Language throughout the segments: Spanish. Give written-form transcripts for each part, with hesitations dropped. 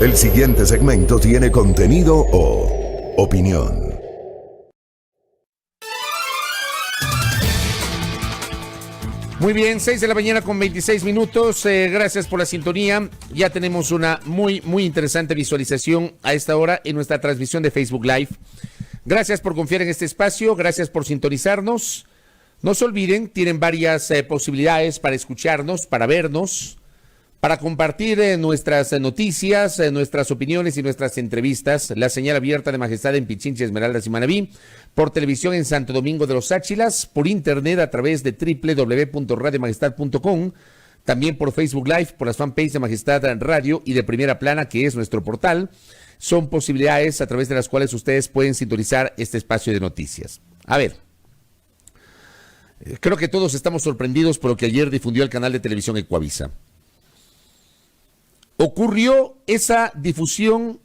El siguiente segmento tiene contenido o opinión. Muy bien, 6 de la mañana con 26 minutos. Gracias por la sintonía. Ya tenemos una muy interesante visualización a esta hora en nuestra transmisión de Facebook Live. Gracias por confiar en este espacio, gracias por sintonizarnos. No se olviden, tienen varias posibilidades para escucharnos, para vernos, para compartir nuestras noticias, nuestras opiniones y nuestras entrevistas. La señal abierta de Majestad en Pichincha, Esmeraldas y Manabí, por televisión en Santo Domingo de los Áchilas, por internet a través de www.radiomajestad.com, también por Facebook Live, por las fanpages de Majestad Radio y de Primera Plana, que es nuestro portal. Son posibilidades a través de las cuales ustedes pueden sintonizar este espacio de noticias. A ver, creo que todos estamos sorprendidos por lo que ayer difundió el canal de televisión Ecuavisa. Ocurrió esa difusión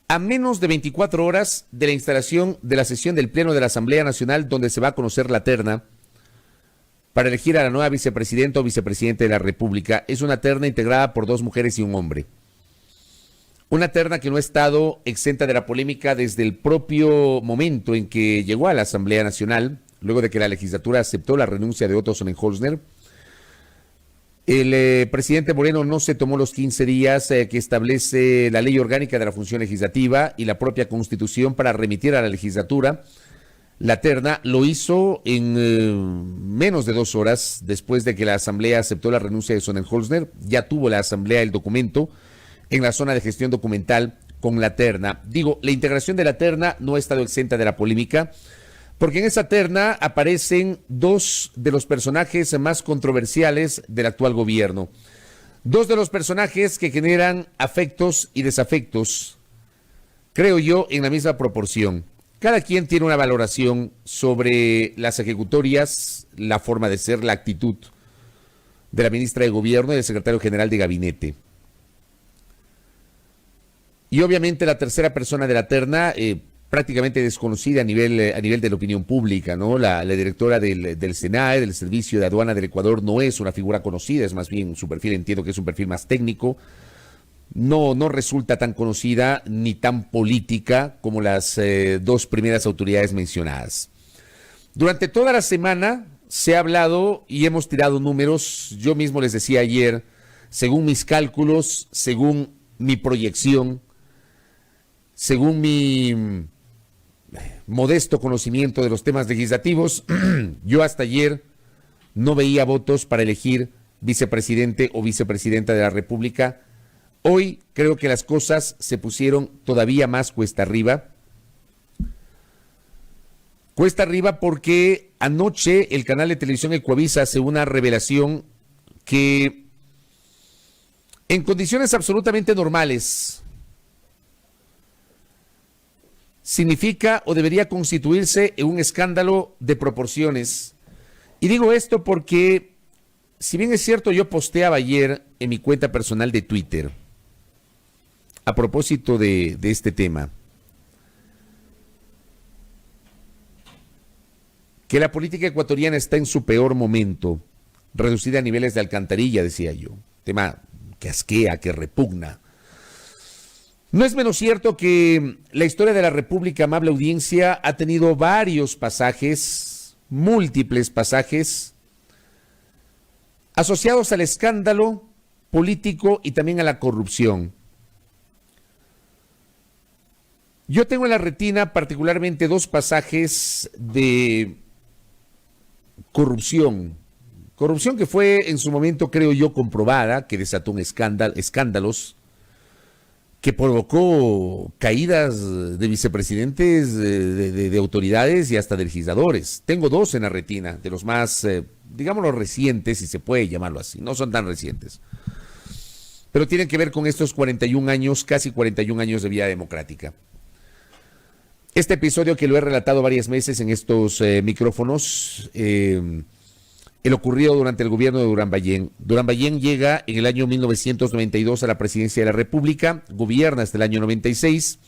a menos de 24 horas de la instalación de la sesión del Pleno de la Asamblea Nacional, donde se va a conocer la terna para elegir a la nueva vicepresidenta o vicepresidente de la República. Es una terna integrada por 2 mujeres y un hombre. Una terna que no ha estado exenta de la polémica desde el propio momento en que llegó a la Asamblea Nacional, luego de que la legislatura aceptó la renuncia de Otto Sonnenholzner. El presidente Moreno no se tomó los 15 días que establece la ley orgánica de la función legislativa y la propia Constitución para remitir a la legislatura la terna. Lo hizo en menos de 2 horas después de que la Asamblea aceptó la renuncia de Sonnenholzner. Ya tuvo la Asamblea el documento en la zona de gestión documental con la terna. Digo, la integración de la terna no ha estado exenta de la polémica, porque en esa terna aparecen 2 de los personajes más controversiales del actual gobierno. 2 de los personajes que generan afectos y desafectos, creo yo, en la misma proporción. Cada quien tiene una valoración sobre las ejecutorias, la forma de ser, la actitud de la ministra de Gobierno y del secretario general de Gabinete. Y obviamente la tercera persona de la terna, prácticamente desconocida a nivel de la opinión pública, ¿no? La directora del SENAE, del Servicio de Aduana del Ecuador, no es una figura conocida, es más bien su perfil, entiendo que es un perfil más técnico. No resulta tan conocida ni tan política como las 2 primeras autoridades mencionadas. Durante toda la semana se ha hablado y hemos tirado números. Yo mismo les decía ayer, según mis cálculos, según mi proyección, según mi modesto conocimiento de los temas legislativos, yo hasta ayer no veía votos para elegir vicepresidente o vicepresidenta de la República. Hoy creo que las cosas se pusieron todavía más cuesta arriba. Cuesta arriba porque anoche el canal de televisión Ecuavisa hace una revelación que en condiciones absolutamente normales significa o debería constituirse en un escándalo de proporciones. Y digo esto porque, si bien es cierto, yo posteaba ayer en mi cuenta personal de Twitter a propósito de este tema, que la política ecuatoriana está en su peor momento, reducida a niveles de alcantarilla, decía yo, tema que asquea, que repugna. No es menos cierto que la historia de la República, amable audiencia, ha tenido varios pasajes, múltiples pasajes, asociados al escándalo político y también a la corrupción. Yo tengo en la retina particularmente 2 pasajes de corrupción que fue en su momento, creo yo, comprobada, que desató un escándalos, que provocó caídas de vicepresidentes, de autoridades y hasta de legisladores. Tengo 2 en la retina, de los más, digámoslo, recientes, si se puede llamarlo así. No son tan recientes, pero tienen que ver con estos 41 años, casi 41 años de vida democrática. Este episodio, que lo he relatado varias veces en estos micrófonos, el ocurrido durante el gobierno de Durán Ballén. Durán Ballén llega en el año 1992 a la presidencia de la República, gobierna hasta el año 96.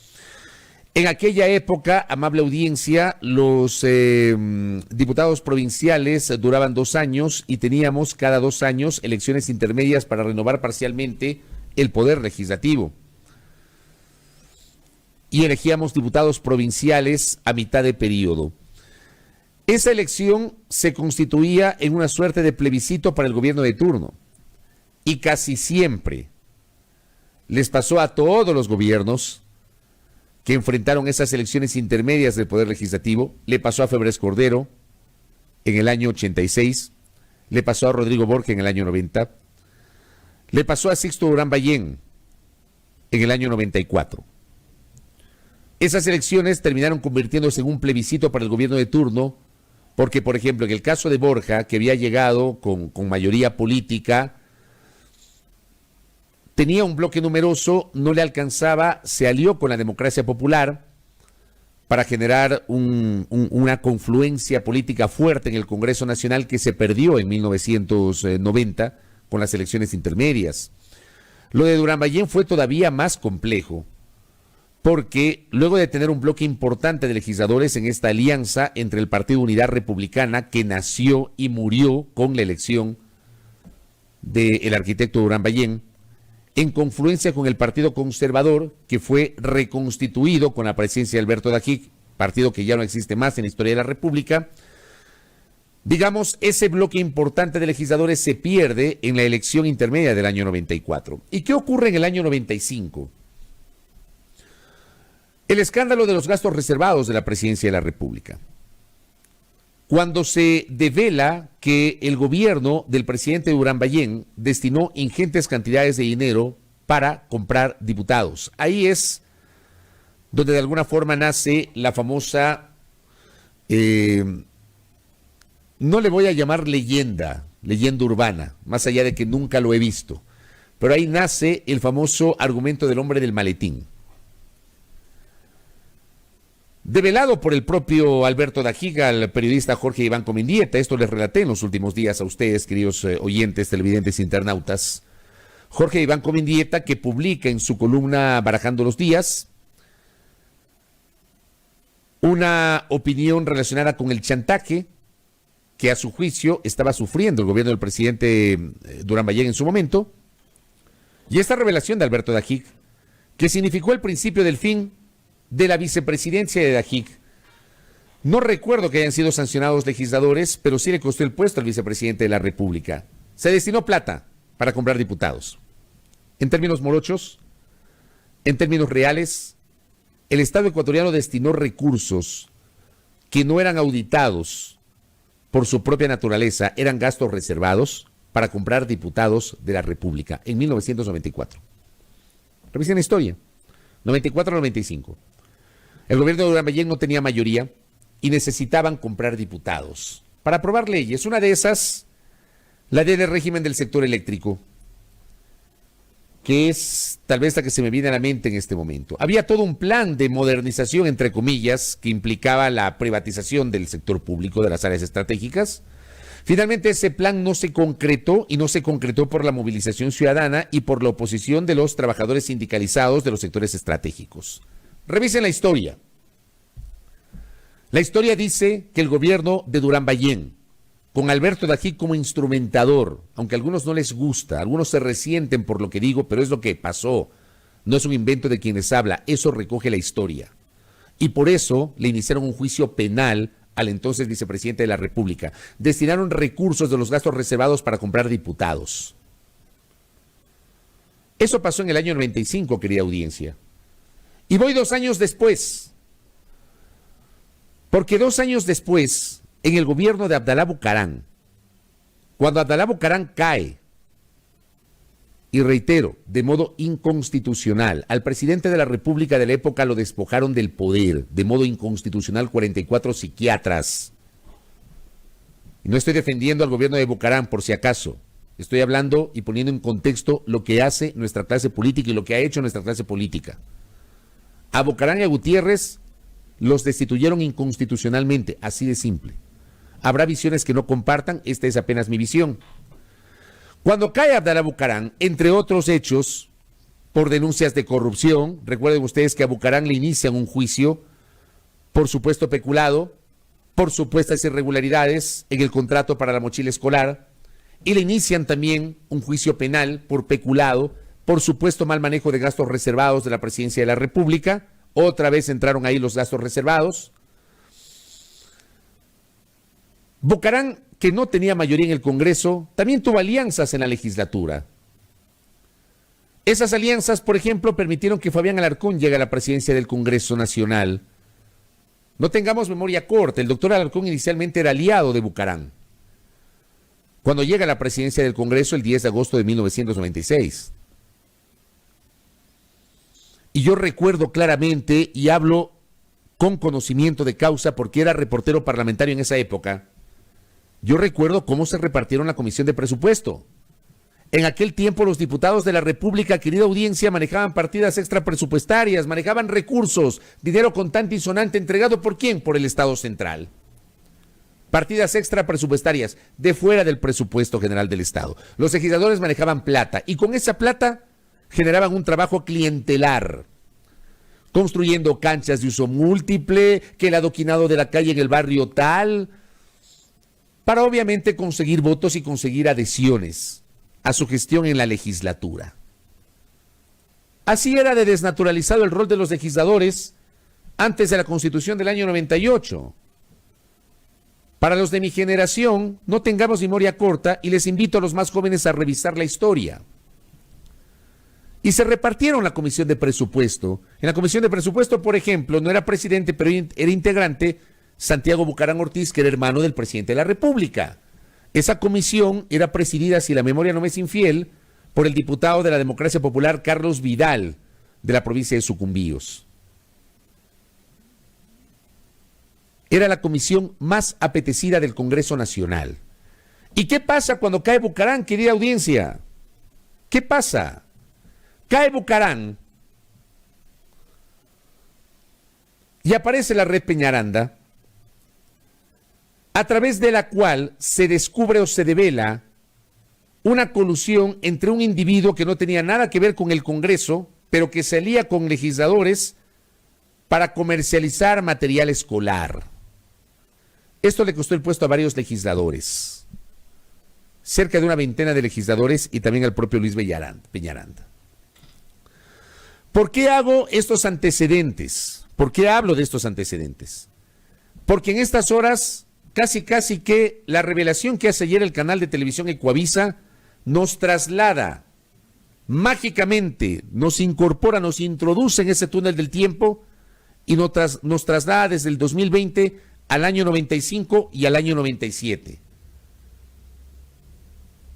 En aquella época, amable audiencia, los diputados provinciales duraban 2 años y teníamos cada 2 años elecciones intermedias para renovar parcialmente el poder legislativo. y elegíamos diputados provinciales a mitad de periodo. Esa elección se constituía en una suerte de plebiscito para el gobierno de turno. Y casi siempre les pasó a todos los gobiernos que enfrentaron esas elecciones intermedias del Poder Legislativo. Le pasó a Febres Cordero en el año 86, le pasó a Rodrigo Borja en el año 90, le pasó a Sixto Durán Ballén en el año 94. Esas elecciones terminaron convirtiéndose en un plebiscito para el gobierno de turno, porque, por ejemplo, en el caso de Borja, que había llegado con mayoría política, tenía un bloque numeroso, no le alcanzaba, se alió con la Democracia Popular para generar una confluencia política fuerte en el Congreso Nacional que se perdió en 1990 con las elecciones intermedias. Lo de Durán Ballén fue todavía más complejo, porque luego de tener un bloque importante de legisladores en esta alianza entre el Partido Unidad Republicana, que nació y murió con la elección del arquitecto Durán Ballén, en confluencia con el Partido Conservador, que fue reconstituido con la presidencia de Alberto Dajic, partido que ya no existe más en la historia de la República, digamos, ese bloque importante de legisladores se pierde en la elección intermedia del año 94. ¿Y qué ocurre en el año 95? El escándalo de los gastos reservados de la presidencia de la República. Cuando se devela que el gobierno del presidente Durán Ballén destinó ingentes cantidades de dinero para comprar diputados. Ahí es donde de alguna forma nace la famosa, no le voy a llamar leyenda urbana, más allá de que nunca lo he visto, pero ahí nace el famoso argumento del hombre del maletín. Develado por el propio Alberto Dajic al periodista Jorge Iván Comendieta, esto les relaté en los últimos días a ustedes, queridos oyentes, televidentes, internautas. Jorge Iván Comendieta, que publica en su columna Barajando los Días una opinión relacionada con el chantaje que a su juicio estaba sufriendo el gobierno del presidente Durán Ballén en su momento, y esta revelación de Alberto Dajic, que significó el principio del fin de la vicepresidencia de Dajic. No recuerdo que hayan sido sancionados legisladores, pero sí le costó el puesto al vicepresidente de la República. Se destinó plata para comprar diputados. En términos morochos, en términos reales, el Estado ecuatoriano destinó recursos que no eran auditados por su propia naturaleza, eran gastos reservados para comprar diputados de la República en 1994. Revisen la historia, 94-95. El gobierno de Durán Ballén no tenía mayoría y necesitaban comprar diputados para aprobar leyes. Una de esas, la ley de régimen del sector eléctrico, que es tal vez la que se me viene a la mente en este momento. Había todo un plan de modernización, entre comillas, que implicaba la privatización del sector público de las áreas estratégicas. Finalmente ese plan no se concretó, y no se concretó por la movilización ciudadana y por la oposición de los trabajadores sindicalizados de los sectores estratégicos. Revisen la historia. La historia dice que el gobierno de Durán Ballén, con Alberto Dajic como instrumentador, aunque a algunos no les gusta, algunos se resienten por lo que digo, pero es lo que pasó, no es un invento de quien les habla, eso recoge la historia. Y por eso le iniciaron un juicio penal al entonces vicepresidente de la República. Destinaron recursos de los gastos reservados para comprar diputados. Eso pasó en el año 95, querida audiencia. Y voy 2 años después, porque 2 años después, en el gobierno de Abdalá Bucaram, cuando Abdalá Bucaram cae, y reitero, de modo inconstitucional, al presidente de la República de la época lo despojaron del poder, de modo inconstitucional, 44 psiquiatras. Y no estoy defendiendo al gobierno de Bucaram, por si acaso. Estoy hablando y poniendo en contexto lo que hace nuestra clase política y lo que ha hecho nuestra clase política. A Bucaram y a Gutiérrez los destituyeron inconstitucionalmente, así de simple. Habrá visiones que no compartan, esta es apenas mi visión. Cuando cae Abdalá Bucaram, entre otros hechos, por denuncias de corrupción, recuerden ustedes que a Bucaram le inician un juicio por supuesto peculado, por supuestas irregularidades en el contrato para la mochila escolar, y le inician también un juicio penal por peculado, por supuesto mal manejo de gastos reservados de la presidencia de la República, otra vez entraron ahí los gastos reservados. Bucarán, que no tenía mayoría en el Congreso, también tuvo alianzas en la legislatura. Esas alianzas, por ejemplo, permitieron que Fabián Alarcón llegue a la presidencia del Congreso Nacional. No tengamos memoria corta, el doctor Alarcón inicialmente era aliado de Bucarán, cuando llega a la presidencia del Congreso el 10 de agosto de 1996. Y yo recuerdo claramente, y hablo con conocimiento de causa porque era reportero parlamentario en esa época, yo recuerdo cómo se repartieron la Comisión de Presupuesto. En aquel tiempo los diputados de la República, querida audiencia, manejaban partidas extrapresupuestarias, manejaban recursos, dinero contante y sonante, entregado ¿por quién? Por el Estado Central. Partidas extrapresupuestarias de fuera del presupuesto general del Estado. Los legisladores manejaban plata y con esa plata generaban un trabajo clientelar, construyendo canchas de uso múltiple, que el adoquinado de la calle en el barrio tal, para obviamente conseguir votos y conseguir adhesiones a su gestión en la legislatura. Así era de desnaturalizado el rol de los legisladores antes de la Constitución del año 98. Para los de mi generación, no tengamos memoria corta y les invito a los más jóvenes a revisar la historia. Y se repartieron la Comisión de Presupuesto. En la Comisión de Presupuesto, por ejemplo, no era presidente, pero era integrante Santiago Bucarán Ortiz, que era hermano del presidente de la República. Esa comisión era presidida, si la memoria no me es infiel, por el diputado de la Democracia Popular, Carlos Vidal, de la provincia de Sucumbíos. Era la comisión más apetecida del Congreso Nacional. ¿Y qué pasa cuando cae Bucarán, querida audiencia? ¿Qué pasa? Cae Bucarán y aparece la red Peñaranda, a través de la cual se descubre o se devela una colusión entre un individuo que no tenía nada que ver con el Congreso, pero que se alía con legisladores para comercializar material escolar. Esto le costó el puesto a varios legisladores, cerca de una veintena de legisladores y también al propio Luis Peñaranda. ¿Por qué hago estos antecedentes? ¿Por qué hablo de estos antecedentes? Porque en estas horas casi que la revelación que hace ayer el canal de televisión Ecuavisa nos traslada mágicamente, nos incorpora, nos introduce en ese túnel del tiempo y nos traslada desde el 2020 al año 95 y al año 97.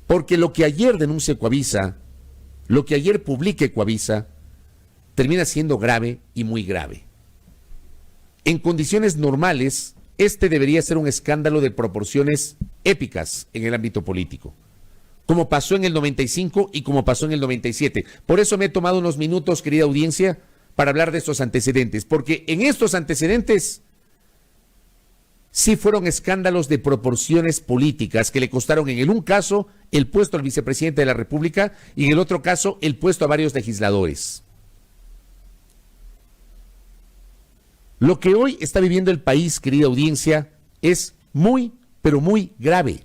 Porque lo que ayer denuncia Ecuavisa, lo que ayer publica Ecuavisa, termina siendo grave y muy grave. En condiciones normales, este debería ser un escándalo de proporciones épicas en el ámbito político, como pasó en el 95 y como pasó en el 97. Por eso me he tomado unos minutos, querida audiencia, para hablar de estos antecedentes, porque en estos antecedentes sí fueron escándalos de proporciones políticas que le costaron en el un caso el puesto al vicepresidente de la República y en el otro caso el puesto a varios legisladores. Lo que hoy está viviendo el país, querida audiencia, es muy, pero muy grave.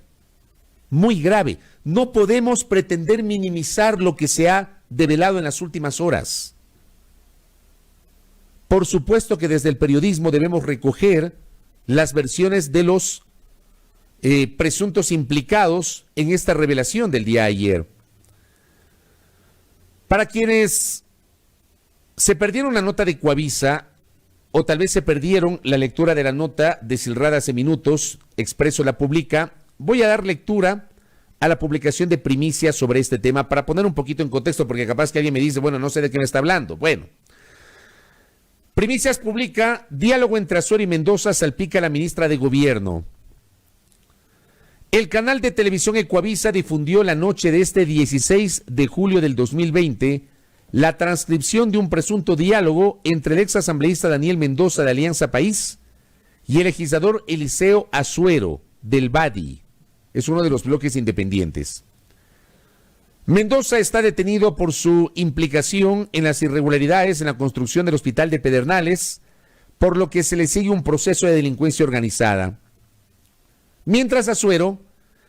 Muy grave. No podemos pretender minimizar lo que se ha develado en las últimas horas. Por supuesto que desde el periodismo debemos recoger las versiones de los presuntos implicados en esta revelación del día de ayer. Para quienes se perdieron la nota de Ecuavisa, o tal vez se perdieron la lectura de la nota deshilrada hace minutos, Expreso la publica, voy a dar lectura a la publicación de primicias sobre este tema para poner un poquito en contexto, porque capaz que alguien me dice, bueno, no sé de qué me está hablando. Bueno, Primicias publica, diálogo entre Azuero y Mendoza salpica a la ministra de Gobierno. El canal de televisión Ecuavisa difundió la noche de este 16 de julio del 2020 la transcripción de un presunto diálogo entre el ex asambleísta Daniel Mendoza de Alianza País y el legislador Eliseo Azuero del BADI. Es uno de los bloques independientes. Mendoza está detenido por su implicación en las irregularidades en la construcción del hospital de Pedernales, por lo que se le sigue un proceso de delincuencia organizada. Mientras Azuero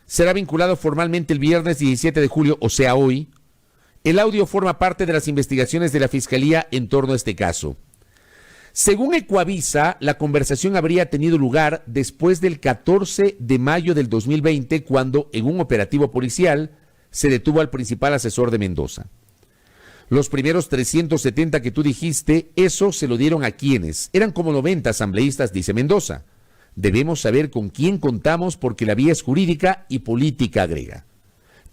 será vinculado formalmente el viernes 17 de julio, o sea hoy. El audio forma parte de las investigaciones de la Fiscalía en torno a este caso. Según Ecuavisa, la conversación habría tenido lugar después del 14 de mayo del 2020, cuando en un operativo policial se detuvo al principal asesor de Mendoza. Los primeros 370 que tú dijiste, eso se lo dieron a quienes. Eran como 90 asambleístas, dice Mendoza. Debemos saber con quién contamos porque la vía es jurídica y política, agrega.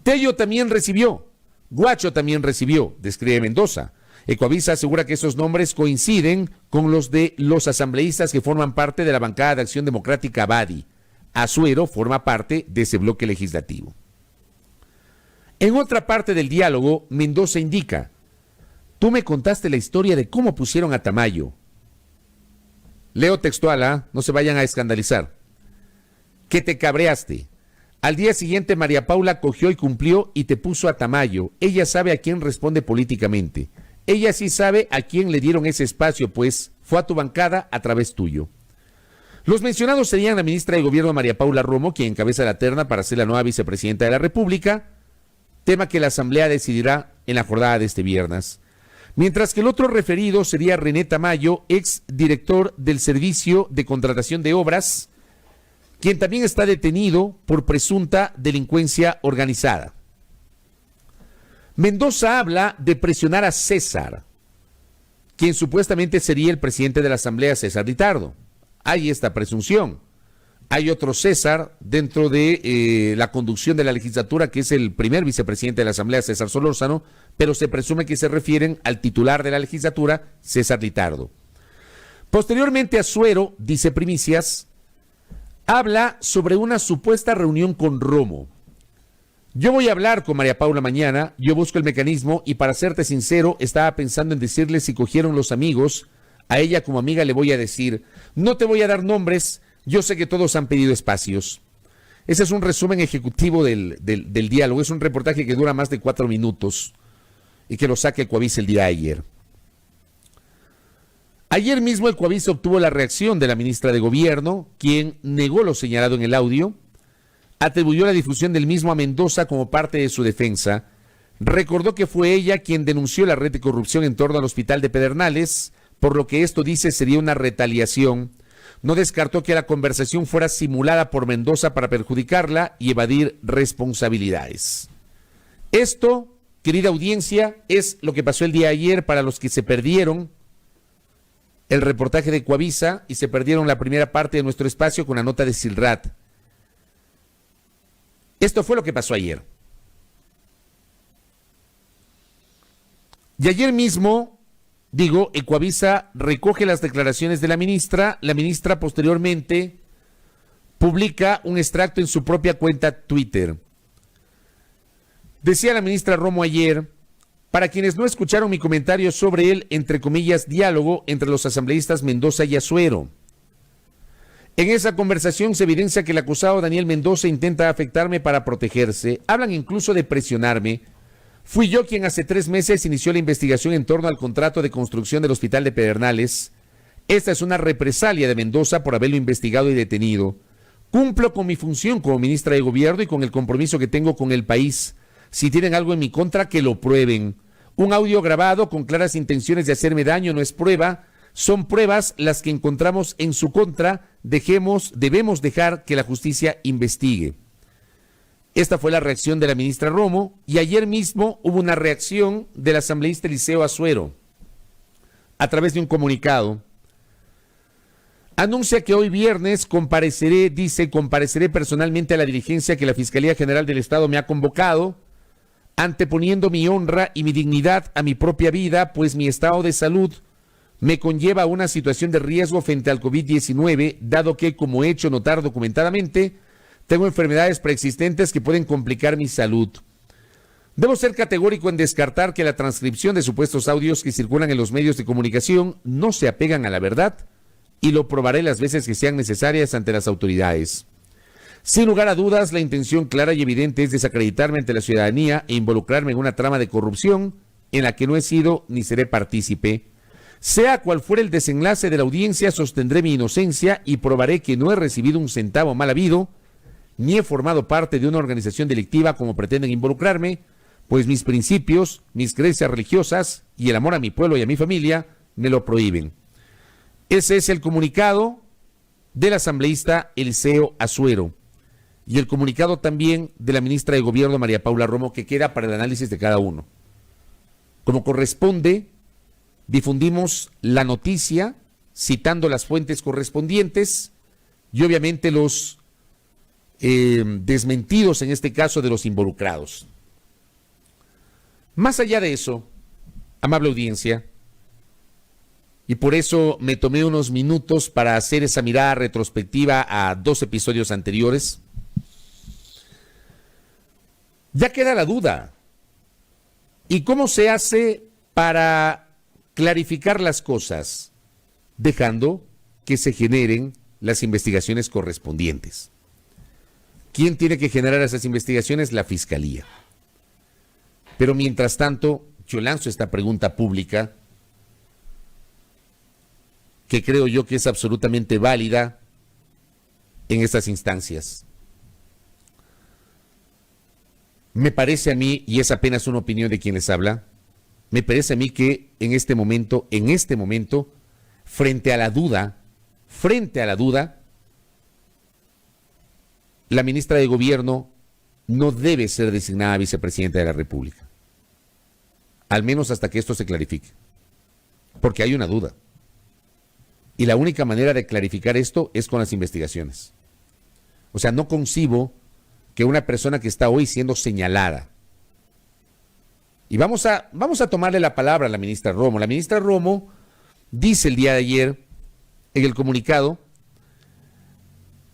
Tello también recibió, Guacho también recibió, describe Mendoza. Ecuavisa asegura que esos nombres coinciden con los de los asambleístas que forman parte de la bancada de Acción Democrática Abadi. Azuero forma parte de ese bloque legislativo. En otra parte del diálogo, Mendoza indica: tú me contaste la historia de cómo pusieron a Tamayo. Leo textual, no se vayan a escandalizar. Que te cabreaste. Al día siguiente María Paula cogió y cumplió y te puso a Tamayo. Ella sabe a quién responde políticamente. Ella sí sabe a quién le dieron ese espacio, pues fue a tu bancada a través tuyo. Los mencionados serían la ministra de Gobierno María Paula Romo, quien encabeza la terna para ser la nueva vicepresidenta de la República, tema que la Asamblea decidirá en la jornada de este viernes. Mientras que el otro referido sería René Tamayo, ex director del Servicio de Contratación de Obras, quien también está detenido por presunta delincuencia organizada. Mendoza habla de presionar a César, quien supuestamente sería el presidente de la Asamblea, César Litardo. Hay esta presunción. Hay otro César dentro de la conducción de la legislatura, que es el primer vicepresidente de la Asamblea, César Solórzano, pero se presume que se refieren al titular de la legislatura, César Litardo. Posteriormente, Azuero, dice Primicias, habla sobre una supuesta reunión con Romo. Yo voy a hablar con María Paula mañana, yo busco el mecanismo y, para serte sincero, estaba pensando en decirle si cogieron los amigos. A ella como amiga le voy a decir, no te voy a dar nombres, yo sé que todos han pedido espacios. Ese es un resumen ejecutivo del diálogo, es un reportaje que dura más de 4 minutos y que lo saca Ecuavisa el día de ayer. Ayer mismo Ecuavisa obtuvo la reacción de la ministra de Gobierno, quien negó lo señalado en el audio, atribuyó la difusión del mismo a Mendoza como parte de su defensa, recordó que fue ella quien denunció la red de corrupción en torno al hospital de Pedernales, por lo que esto, dice, sería una retaliación. No descartó que la conversación fuera simulada por Mendoza para perjudicarla y evadir responsabilidades. Esto, querida audiencia, es lo que pasó el día de ayer para los que se perdieron el reportaje de Ecuavisa y se perdieron la primera parte de nuestro espacio con la nota de Silrat. Esto fue lo que pasó ayer. Y ayer mismo, Ecuavisa recoge las declaraciones de la ministra posteriormente publica un extracto en su propia cuenta Twitter. Decía la ministra Romo ayer: para quienes no escucharon mi comentario sobre el, entre comillas, diálogo entre los asambleístas Mendoza y Azuero. En esa conversación se evidencia que el acusado Daniel Mendoza intenta afectarme para protegerse. Hablan incluso de presionarme. Fui yo quien hace 3 meses inició la investigación en torno al contrato de construcción del hospital de Pedernales. Esta es una represalia de Mendoza por haberlo investigado y detenido. Cumplo con mi función como ministra de Gobierno y con el compromiso que tengo con el país. Si tienen algo en mi contra, que lo prueben. Un audio grabado con claras intenciones de hacerme daño no es prueba. Son pruebas las que encontramos en su contra. Debemos dejar que la justicia investigue. Esta fue la reacción de la ministra Romo, y ayer mismo hubo una reacción del asambleísta Eliseo Azuero a través de un comunicado. Anuncia que hoy viernes compareceré personalmente a la diligencia que la Fiscalía General del Estado me ha convocado, anteponiendo mi honra y mi dignidad a mi propia vida, pues mi estado de salud me conlleva a una situación de riesgo frente al COVID-19, dado que, como he hecho notar documentadamente, tengo enfermedades preexistentes que pueden complicar mi salud. Debo ser categórico en descartar que la transcripción de supuestos audios que circulan en los medios de comunicación no se apegan a la verdad, y lo probaré las veces que sean necesarias ante las autoridades. Sin lugar a dudas, la intención clara y evidente es desacreditarme ante la ciudadanía e involucrarme en una trama de corrupción en la que no he sido ni seré partícipe. Sea cual fuera el desenlace de la audiencia, sostendré mi inocencia y probaré que no he recibido un centavo mal habido, ni he formado parte de una organización delictiva como pretenden involucrarme, pues mis principios, mis creencias religiosas y el amor a mi pueblo y a mi familia me lo prohíben. Ese es el comunicado del asambleísta Eliseo Azuero y el comunicado también de la ministra de Gobierno, María Paula Romo, que queda para el análisis de cada uno. Como corresponde, difundimos la noticia citando las fuentes correspondientes y obviamente los desmentidos, en este caso, de los involucrados. Más allá de eso, amable audiencia, y por eso me tomé unos minutos para hacer esa mirada retrospectiva a 2 episodios anteriores, ya queda la duda. ¿Y cómo se hace para clarificar las cosas? Dejando que se generen las investigaciones correspondientes. ¿Quién tiene que generar esas investigaciones? La Fiscalía. Pero mientras tanto, yo lanzo esta pregunta pública, que creo yo que es absolutamente válida en estas instancias. Me parece a mí, y es apenas una opinión de quien les habla, me parece a mí que en este momento, frente a la duda, la ministra de Gobierno no debe ser designada vicepresidenta de la República. Al menos hasta que esto se clarifique. Porque hay una duda. Y la única manera de clarificar esto es con las investigaciones. O sea, no concibo que una persona que está hoy siendo señalada, y vamos a tomarle la palabra a la ministra Romo. La ministra Romo dice el día de ayer en el comunicado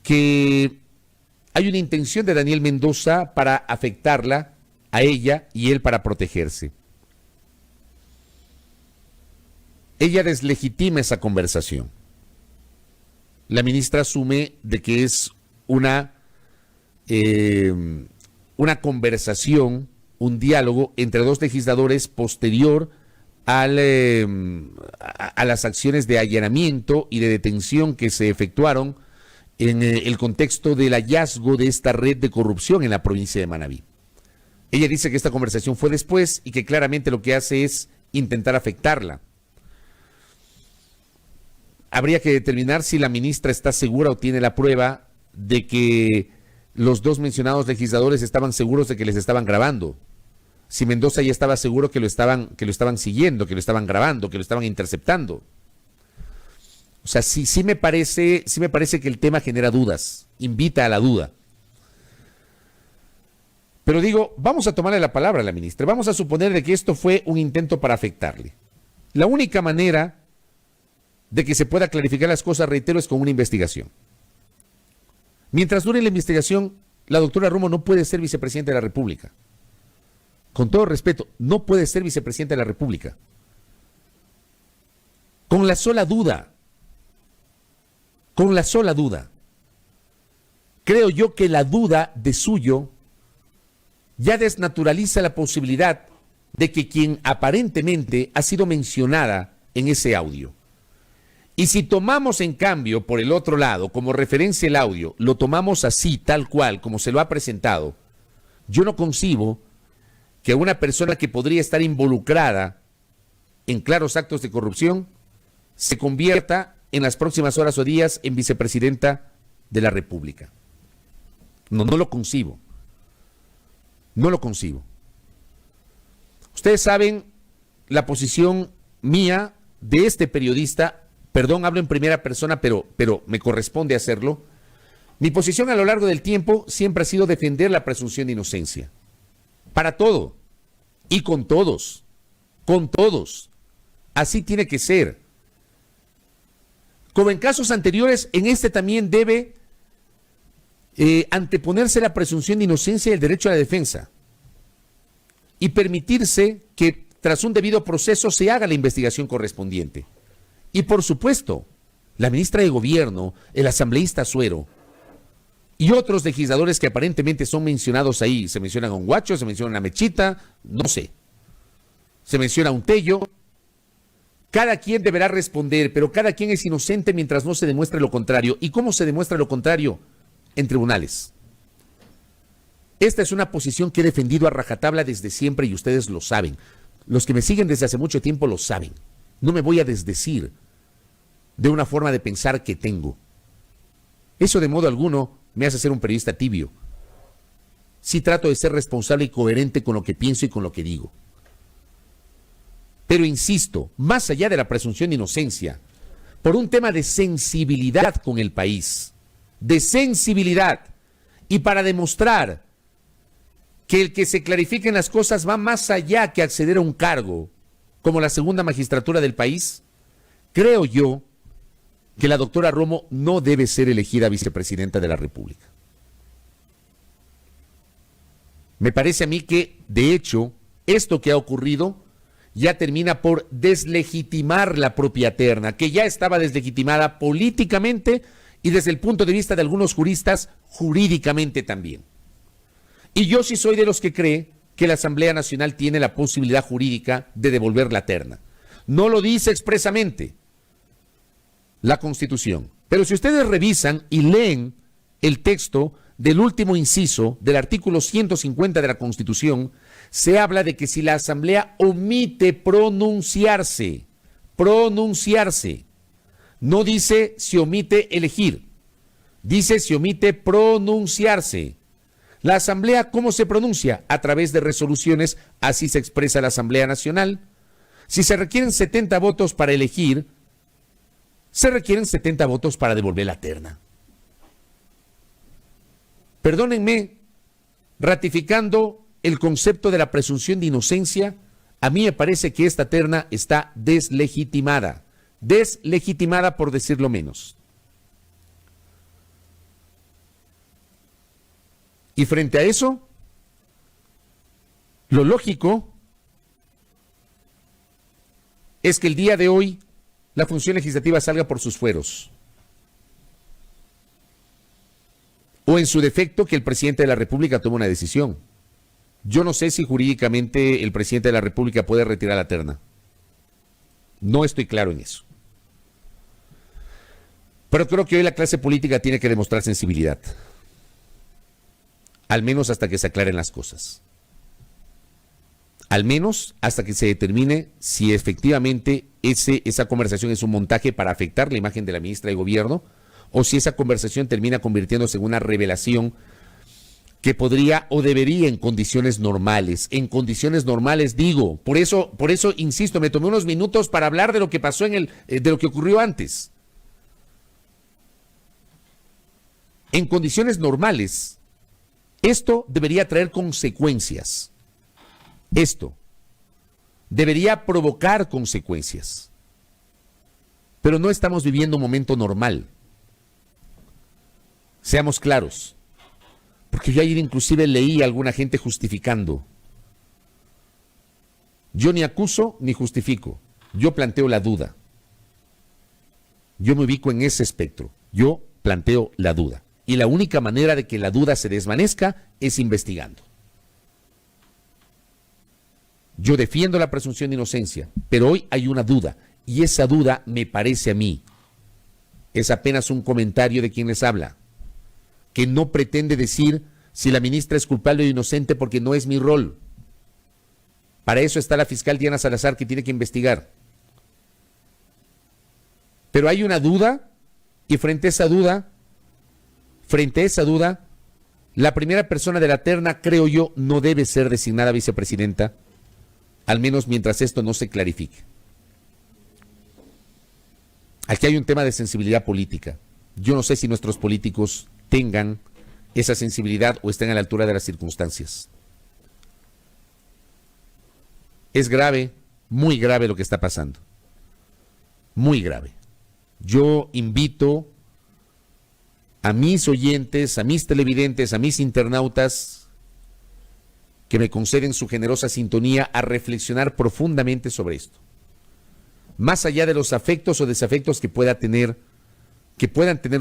que hay una intención de Daniel Mendoza para afectarla a ella y él para protegerse. Ella deslegitima esa conversación. La ministra asume de que es una conversación, un diálogo entre 2 legisladores posterior a las acciones de allanamiento y de detención que se efectuaron en el contexto del hallazgo de esta red de corrupción en la provincia de Manabí. Ella dice que esta conversación fue después y que claramente lo que hace es intentar afectarla. Habría que determinar si la ministra está segura o tiene la prueba de que los 2 mencionados legisladores estaban seguros de que les estaban grabando. Si Mendoza ya estaba seguro que lo estaban siguiendo, que lo estaban grabando, que lo estaban interceptando. O sea, sí me parece que el tema genera dudas, invita a la duda. Pero digo, vamos a tomarle la palabra a la ministra, vamos a suponer de que esto fue un intento para afectarle. La única manera de que se pueda clarificar las cosas, reitero, es con una investigación. Mientras dure la investigación, la doctora Romo no puede ser vicepresidenta de la República. Con todo respeto, no puede ser vicepresidenta de la República. Con la sola duda, creo yo que la duda de suyo ya desnaturaliza la posibilidad de que quien aparentemente ha sido mencionada en ese audio. Y si tomamos en cambio por el otro lado como referencia el audio, lo tomamos así, tal cual, como se lo ha presentado, yo no concibo que una persona que podría estar involucrada en claros actos de corrupción se convierta en las próximas horas o días en vicepresidenta de la República. No lo concibo. No lo concibo. Ustedes saben la posición mía de este periodista. Perdón, hablo en primera persona, pero me corresponde hacerlo. Mi posición a lo largo del tiempo siempre ha sido defender la presunción de inocencia. Para todo. Y con todos. Con todos. Así tiene que ser. Como en casos anteriores, en este también debe anteponerse la presunción de inocencia y el derecho a la defensa. Y permitirse que tras un debido proceso se haga la investigación correspondiente. Y por supuesto, la ministra de Gobierno, el asambleísta Azuero y otros legisladores que aparentemente son mencionados ahí, se menciona a un Guacho, se menciona a Mechita, no sé, se menciona a un Tello. Cada quien deberá responder, pero cada quien es inocente mientras no se demuestre lo contrario. ¿Y cómo se demuestra lo contrario? En tribunales. Esta es una posición que he defendido a rajatabla desde siempre y ustedes lo saben. Los que me siguen desde hace mucho tiempo lo saben. No me voy a desdecir. de una forma de pensar que tengo. Eso de modo alguno me hace ser un periodista tibio. Sí trato de ser responsable y coherente con lo que pienso y con lo que digo. Pero insisto, más allá de la presunción de inocencia, por un tema de sensibilidad con el país, de sensibilidad, y para demostrar que el que se clarifiquen las cosas va más allá que acceder a un cargo como la segunda magistratura del país, creo yo que la doctora Romo no debe ser elegida vicepresidenta de la República. Me parece a mí que, de hecho, esto que ha ocurrido ya termina por deslegitimar la propia terna, que ya estaba deslegitimada políticamente y desde el punto de vista de algunos juristas, jurídicamente también. Y yo sí soy de los que cree que la Asamblea Nacional tiene la posibilidad jurídica de devolver la terna. No lo dice expresamente la Constitución, pero si ustedes revisan y leen el texto del último inciso del artículo 150 de la Constitución, se habla de que si la Asamblea omite pronunciarse, no dice si omite elegir, dice si omite pronunciarse. La Asamblea, ¿cómo se pronuncia? A través de resoluciones, así se expresa la Asamblea Nacional. Si se requieren 70 votos para elegir, se requieren 70 votos para devolver la terna. Perdónenme, ratificando el concepto de la presunción de inocencia, a mí me parece que esta terna está deslegitimada por decirlo menos. Y frente a eso, lo lógico es que el día de hoy la función legislativa salga por sus fueros. O en su defecto, que el presidente de la República tome una decisión. Yo no sé si jurídicamente el presidente de la República puede retirar la terna. No estoy claro en eso. Pero creo que hoy la clase política tiene que demostrar sensibilidad. Al menos hasta que se aclaren las cosas. Al menos hasta que se determine si efectivamente esa conversación es un montaje para afectar la imagen de la ministra de Gobierno o si esa conversación termina convirtiéndose en una revelación que podría o debería en condiciones normales. En condiciones normales digo, por eso insisto, me tomé unos minutos para hablar de lo que pasó de lo que ocurrió antes. En condiciones normales, esto debería traer consecuencias. Esto debería provocar consecuencias. Pero no estamos viviendo un momento normal. Seamos claros. Porque yo ayer inclusive leí a alguna gente justificando. Yo ni acuso ni justifico. Yo planteo la duda. Yo me ubico en ese espectro. Yo planteo la duda. Y la única manera de que la duda se desvanezca es investigando. Yo defiendo la presunción de inocencia, pero hoy hay una duda, y esa duda me parece a mí, es apenas un comentario de quien les habla, que no pretende decir si la ministra es culpable o inocente porque no es mi rol. Para eso está la fiscal Diana Salazar que tiene que investigar. Pero hay una duda, y frente a esa duda, la primera persona de la terna, creo yo, no debe ser designada vicepresidenta, al menos mientras esto no se clarifique. Aquí hay un tema de sensibilidad política. Yo no sé si nuestros políticos tengan esa sensibilidad o estén a la altura de las circunstancias. Es grave, muy grave lo que está pasando. Muy grave. Yo invito a mis oyentes, a mis televidentes, a mis internautas que me conceden su generosa sintonía a reflexionar profundamente sobre esto. Más allá de los afectos o desafectos que puedan tener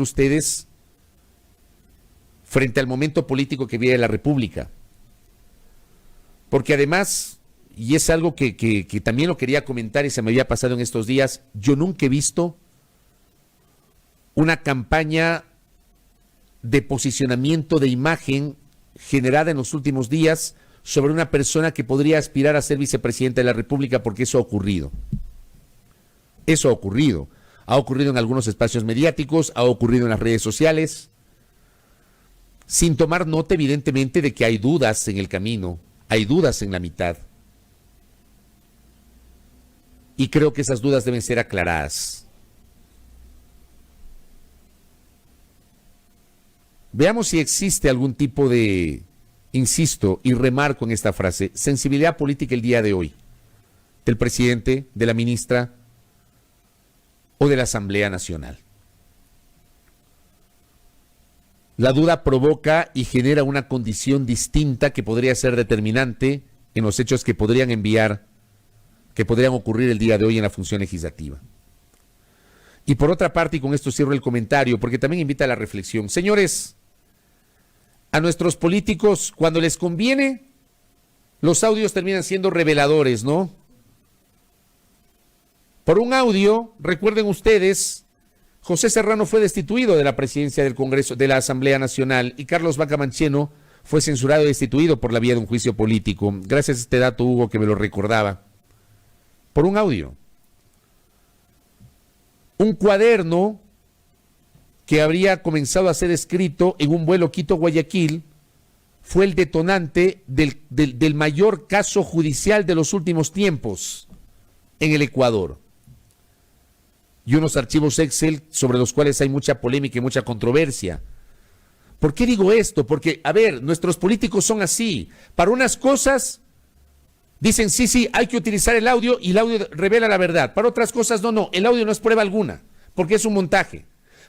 ustedes frente al momento político que vive la República. Porque además, y es algo que también lo quería comentar y se me había pasado en estos días, yo nunca he visto una campaña de posicionamiento de imagen generada en los últimos días sobre una persona que podría aspirar a ser vicepresidenta de la República, porque eso ha ocurrido. Eso ha ocurrido. ha ocurrido en algunos espacios mediáticos, ha ocurrido en las redes sociales, sin tomar nota evidentemente de que hay dudas en el camino, hay dudas en la mitad. Y creo que esas dudas deben ser aclaradas. Veamos si existe algún tipo de, insisto y remarco en esta frase, sensibilidad política el día de hoy, del presidente, de la ministra o de la Asamblea Nacional. La duda provoca y genera una condición distinta que podría ser determinante en los hechos que podrían ocurrir el día de hoy en la función legislativa. Y por otra parte, y con esto cierro el comentario, porque también invita a la reflexión. Señores, a nuestros políticos, cuando les conviene, los audios terminan siendo reveladores, ¿no? Por un audio, recuerden ustedes, José Serrano fue destituido de la presidencia del Congreso, de la Asamblea Nacional, y Carlos Vaca Mancheno fue censurado y destituido por la vía de un juicio político. Gracias a este dato, Hugo, que me lo recordaba. Por un audio. Un cuaderno que habría comenzado a ser escrito en un vuelo Quito-Guayaquil fue el detonante del mayor caso judicial de los últimos tiempos en el Ecuador. Y unos archivos Excel sobre los cuales hay mucha polémica y mucha controversia. ¿Por qué digo esto? Porque, a ver, nuestros políticos son así. Para unas cosas dicen sí, hay que utilizar el audio y el audio revela la verdad. Para otras cosas no, el audio no es prueba alguna, porque es un montaje.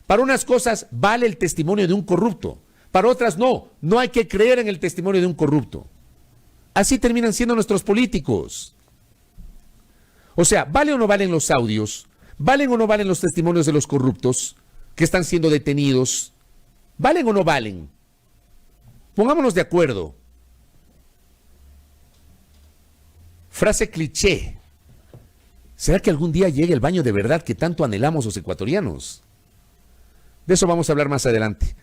Para unas cosas vale el testimonio de un corrupto. Para otras no hay que creer en el testimonio de un corrupto. Así terminan siendo nuestros políticos. O sea, ¿vale o no valen los audios? ¿Valen o no valen los testimonios de los corruptos que están siendo detenidos? ¿Valen o no valen? Pongámonos de acuerdo. Frase cliché. ¿Será que algún día llegue el baño de verdad que tanto anhelamos los ecuatorianos? De eso vamos a hablar más adelante.